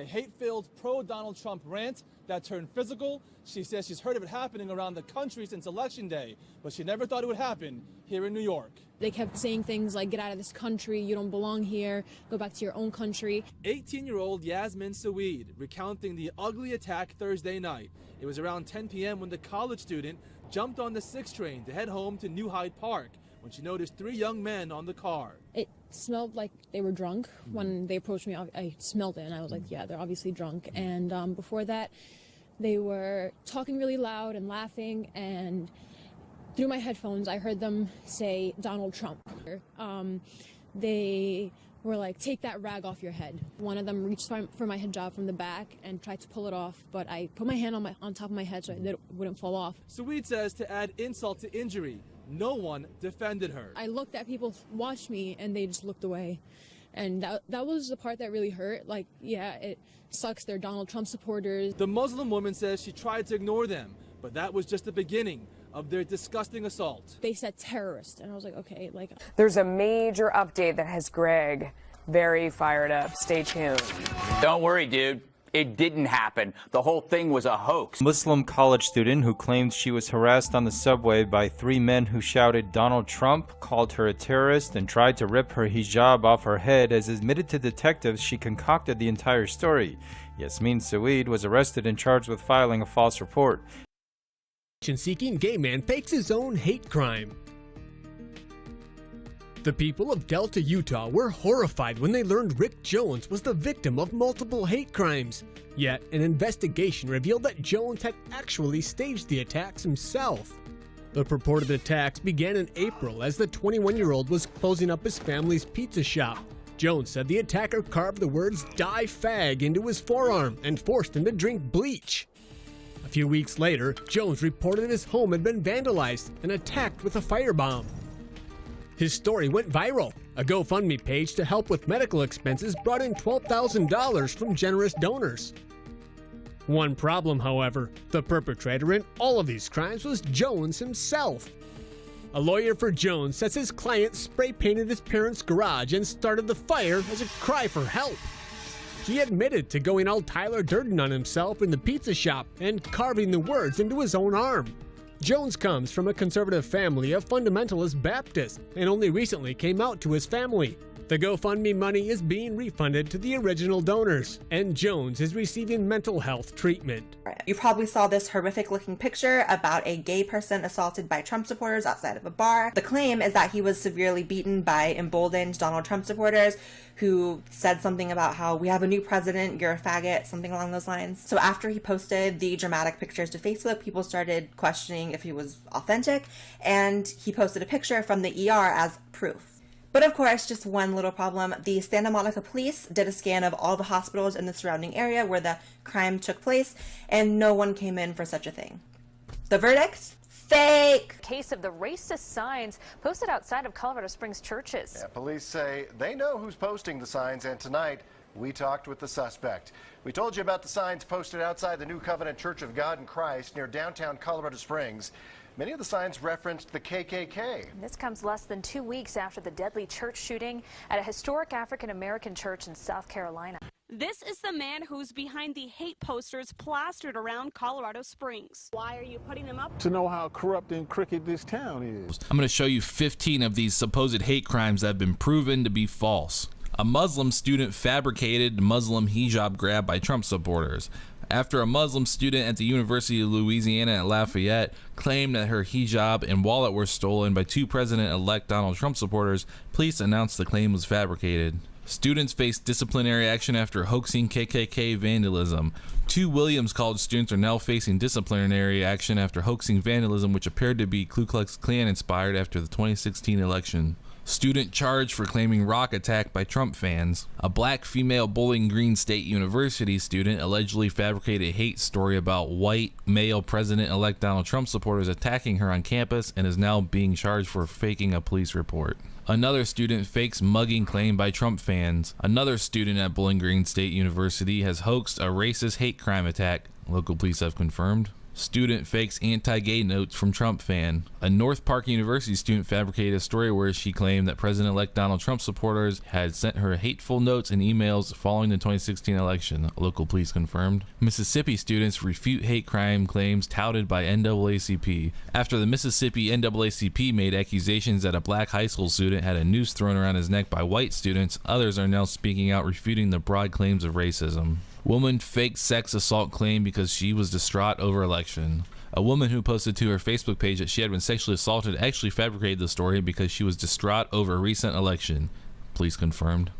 A hate-filled pro-Donald Trump rant that turned physical. She says she's heard of it happening around the country since Election Day, but she never thought it would happen here in New York. They kept saying things like, get out of this country, you don't belong here, go back to your own country. 18-year-old Yasmin Saweed recounting the ugly attack Thursday night. It was around 10 p.m. when the college student jumped on the 6 train to head home to New Hyde Park when she noticed 3 young men on the car. It smelled like they were drunk. When they approached me, I smelled it and I was like, yeah, they're obviously drunk. And before that, they were talking really loud and laughing, and through my headphones, I heard them say Donald Trump. They were like, take that rag off your head. One of them reached for my hijab from the back and tried to pull it off, but I put my hand on top of my head so it wouldn't fall off. Saweed says to add insult to injury, no one defended her. I looked at people, watched me, and they just looked away. And that was the part that really hurt. Like, yeah, it sucks. They're Donald Trump supporters. The Muslim woman says she tried to ignore them, but that was just the beginning of their disgusting assault. They said terrorist, and I was like, okay, like. There's a major update that has Greg very fired up. Stay tuned. Don't worry, dude. It didn't happen. The whole thing was a hoax. Muslim college student who claimed she was harassed on the subway by 3 men who shouted Donald Trump, called her a terrorist, and tried to rip her hijab off her head has admitted to detectives she concocted the entire story. Yasmin Saweed was arrested and charged with filing a false report. Seeking gay man fakes his own hate crime. The people of Delta, Utah were horrified when they learned Rick Jones was the victim of multiple hate crimes. Yet, an investigation revealed that Jones had actually staged the attacks himself. The purported attacks began in April as the 21-year-old was closing up his family's pizza shop. Jones said the attacker carved the words "Die Fag" into his forearm and forced him to drink bleach. A few weeks later, Jones reported his home had been vandalized and attacked with a firebomb. His story went viral. A GoFundMe page to help with medical expenses brought in $12,000 from generous donors. One problem, however, the perpetrator in all of these crimes was Jones himself. A lawyer for Jones says his client spray painted his parents' garage and started the fire as a cry for help. He admitted to going all Tyler Durden on himself in the pizza shop and carving the words into his own arm. Jones comes from a conservative family of fundamentalist Baptists and only recently came out to his family. The GoFundMe money is being refunded to the original donors, and Jones is receiving mental health treatment. You probably saw this horrific looking picture about a gay person assaulted by Trump supporters outside of a bar. The claim is that he was severely beaten by emboldened Donald Trump supporters who said something about how we have a new president, you're a faggot, something along those lines. So after he posted the dramatic pictures to Facebook, people started questioning if he was authentic, and he posted a picture from the ER as proof. But of course, just one little problem. The Santa Monica police did a scan of all the hospitals in the surrounding area where the crime took place, and no one came in for such a thing. The verdict? Fake! Case of the racist signs posted outside of Colorado Springs churches. Yeah, police say they know who's posting the signs, and tonight we talked with the suspect. We told you about the signs posted outside the New Covenant Church of God in Christ near downtown Colorado Springs. Many of the signs referenced the KKK. This comes less than 2 weeks after the deadly church shooting at a historic African-American church in South Carolina. This is the man who's behind the hate posters plastered around Colorado Springs. Why are you putting them up? To know how corrupt and crooked this town is. I'm going to show you 15 of these supposed hate crimes that have been proven to be false. A Muslim student fabricated Muslim hijab grab by Trump supporters. After a Muslim student at the University of Louisiana at Lafayette claimed that her hijab and wallet were stolen by 2 President-elect Donald Trump supporters, police announced the claim was fabricated. Students faced disciplinary action after hoaxing KKK vandalism. 2 Williams College students are now facing disciplinary action after hoaxing vandalism which appeared to be Ku Klux Klan inspired after the 2016 election. Student charged for claiming rock attack by Trump fans. A black female Bowling Green State University student allegedly fabricated a hate story about white male President-elect Donald Trump supporters attacking her on campus and is now being charged for faking a police report. Another student fakes mugging claim by Trump fans. Another student at Bowling Green State University has hoaxed a racist hate crime attack, local police have confirmed. Student fakes anti-gay notes from Trump fan. A North Park University student fabricated a story where she claimed that President-elect Donald Trump supporters had sent her hateful notes and emails following the 2016 election, local police confirmed. Mississippi students refute hate crime claims touted by NAACP. After the Mississippi NAACP made accusations that a black high school student had a noose thrown around his neck by white students, others are now speaking out refuting the broad claims of racism. Woman faked sex assault claim because she was distraught over election. A woman who posted to her Facebook page that she had been sexually assaulted actually fabricated the story because she was distraught over a recent election, police confirmed.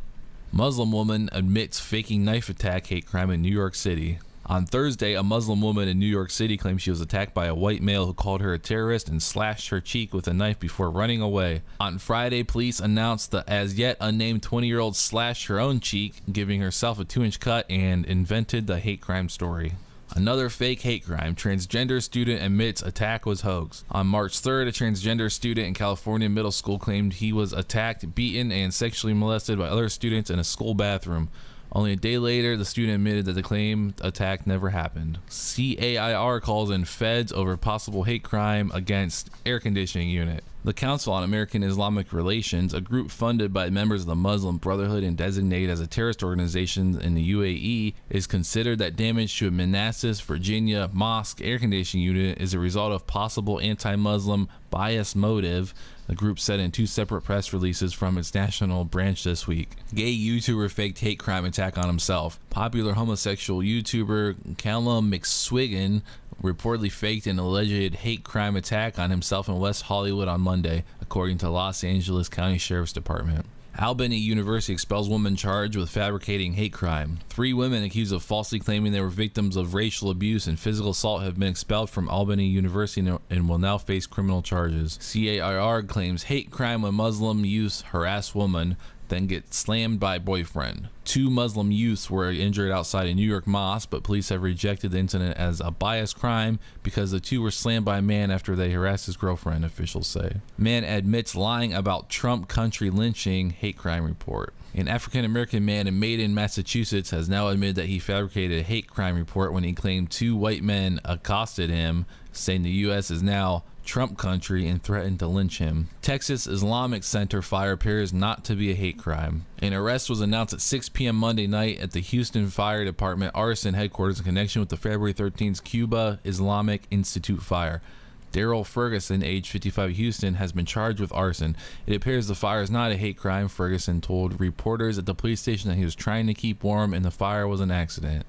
Muslim woman admits faking knife attack hate crime in New York City. On Thursday, a Muslim woman in New York City claimed she was attacked by a white male who called her a terrorist and slashed her cheek with a knife before running away. On Friday, police announced the as yet unnamed 20-year-old slashed her own cheek, giving herself a 2-inch cut, and invented the hate crime story. Another fake hate crime. Transgender student admits attack was hoax. On March 3rd, a transgender student in California middle school claimed he was attacked, beaten, and sexually molested by other students in a school bathroom. Only a day later, the student admitted that the claimed attack never happened. CAIR calls in feds over possible hate crime against air conditioning unit. The Council on American Islamic Relations, a group funded by members of the Muslim Brotherhood and designated as a terrorist organization in the UAE, is considered that damage to a Manassas, Virginia mosque air conditioning unit is a result of possible anti-Muslim bias motive, the group said in 2 separate press releases from its national branch this week. Gay YouTuber faked hate crime attack on himself. Popular homosexual YouTuber Callum McSwiggan reportedly faked an alleged hate crime attack on himself in West Hollywood on Monday, according to Los Angeles County Sheriff's Department. Albany University expels woman charged with fabricating hate crime. 3 women accused of falsely claiming they were victims of racial abuse and physical assault have been expelled from Albany University and will now face criminal charges. CAIR claims hate crime when Muslim youths harass woman, then get slammed by boyfriend. 2 Muslim youths were injured outside a New York mosque, but police have rejected the incident as a biased crime because the 2 were slammed by a man after they harassed his girlfriend, officials say. Man admits lying about Trump country lynching hate crime report. An African-American man in Maiden, Massachusetts has now admitted that he fabricated a hate crime report when he claimed 2 white men accosted him, saying the U.S. is now Trump country and threatened to lynch him. Texas Islamic Center fire appears not to be a hate crime. An arrest was announced at 6 p.m. Monday night at the Houston Fire Department arson headquarters in connection with the February 13th Cuba Islamic Institute fire. Daryl Ferguson, age 55, Houston, has been charged with arson. It appears the fire is not a hate crime. Ferguson told reporters at the police station that he was trying to keep warm and the fire was an accident.